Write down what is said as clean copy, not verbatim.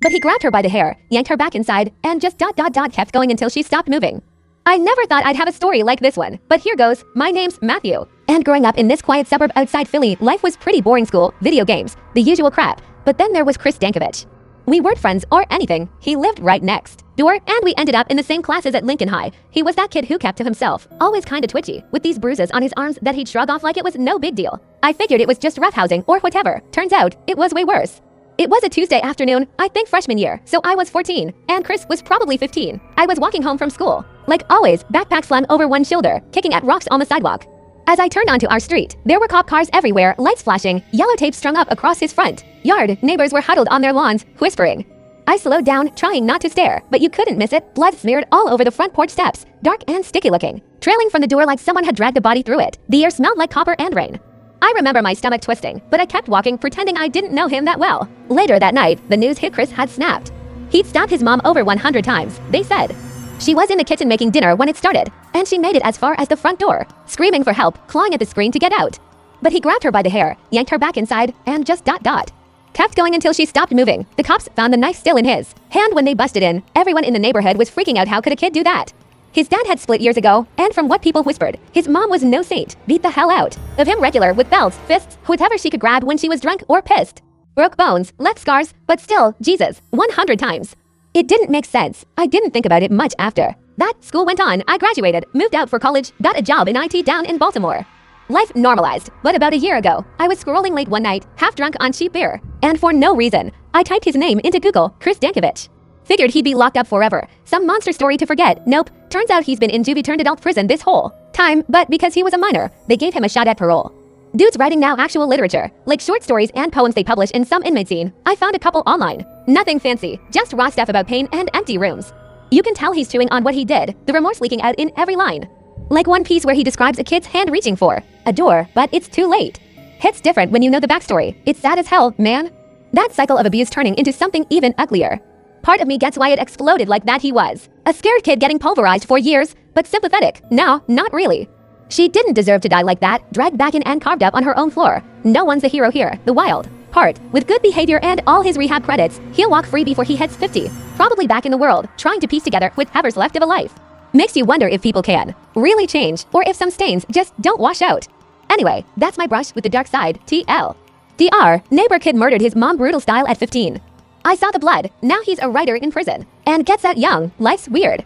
But he grabbed her by the hair, yanked her back inside, and just kept going until she stopped moving. I never thought I'd have a story like this one, but here goes. My name's Matthew. And growing up in this quiet suburb outside Philly, life was pretty boring. School, video games, the usual crap. But then there was Chris Stankovich. We weren't friends or anything. He lived right next door, and we ended up in the same classes at Lincoln High. He was that kid who kept to himself, always kinda twitchy, with these bruises on his arms that he'd shrug off like it was no big deal. I figured it was just roughhousing or whatever. Turns out, it was way worse. It was a Tuesday afternoon, I think freshman year, so I was 14, and Chris was probably 15. I was walking home from school. Like always, backpack slung over one shoulder, kicking at rocks on the sidewalk. As I turned onto our street, there were cop cars everywhere, lights flashing, yellow tape strung up across his front yard. Neighbors were huddled on their lawns, whispering. I slowed down, trying not to stare, but you couldn't miss it. Blood smeared all over the front porch steps, dark and sticky looking, trailing from the door like someone had dragged a body through it. The air smelled like copper and rain. I remember my stomach twisting, but I kept walking, pretending I didn't know him that well. Later that night, the news hit. Chris had snapped. He'd stabbed his mom over 100 times, they said. She was in the kitchen making dinner when it started, and she made it as far as the front door, screaming for help, clawing at the screen to get out. But he grabbed her by the hair, yanked her back inside, and just kept going until she stopped moving. The cops found the knife still in his hand when they busted in. Everyone in the neighborhood was freaking out. How could a kid do that? His dad had split years ago, and from what people whispered, his mom was no saint. Beat the hell out of him regular with belts, fists, whatever she could grab when she was drunk or pissed. Broke bones, left scars, but still, Jesus, 100 times. It didn't make sense. I didn't think about it much after that. School went on. I graduated, moved out for college, got a job in IT down in Baltimore. Life normalized, but about a year ago, I was scrolling late one night, half drunk on cheap beer, and for no reason, I typed his name into Google, Chris Stankovich. Figured he'd be locked up forever. Some monster story to forget. Nope. Turns out he's been in juvie turned adult prison this whole time, but because he was a minor, they gave him a shot at parole. Dude's writing now actual literature, like short stories and poems they publish in some inmate scene. I found a couple online. Nothing fancy, just raw stuff about pain and empty rooms. You can tell he's chewing on what he did, the remorse leaking out in every line. Like one piece where he describes a kid's hand reaching for a door, but it's too late. Hits different when you know the backstory. It's sad as hell, man. That cycle of abuse turning into something even uglier. Part of me gets why it exploded like that. He was a scared kid getting pulverized for years, but sympathetic. No, not really. She didn't deserve to die like that, dragged back in and carved up on her own floor. No one's the hero here. The wild part. With good behavior and all his rehab credits, he'll walk free before he hits 50. Probably back in the world, trying to piece together whatever's left of a life. Makes you wonder if people can really change, or if some stains just don't wash out. Anyway, that's my brush with the dark side. TLDR, neighbor kid murdered his mom brutal style at 15. I saw the blood. Now he's a writer in prison and gets out young. Life's weird.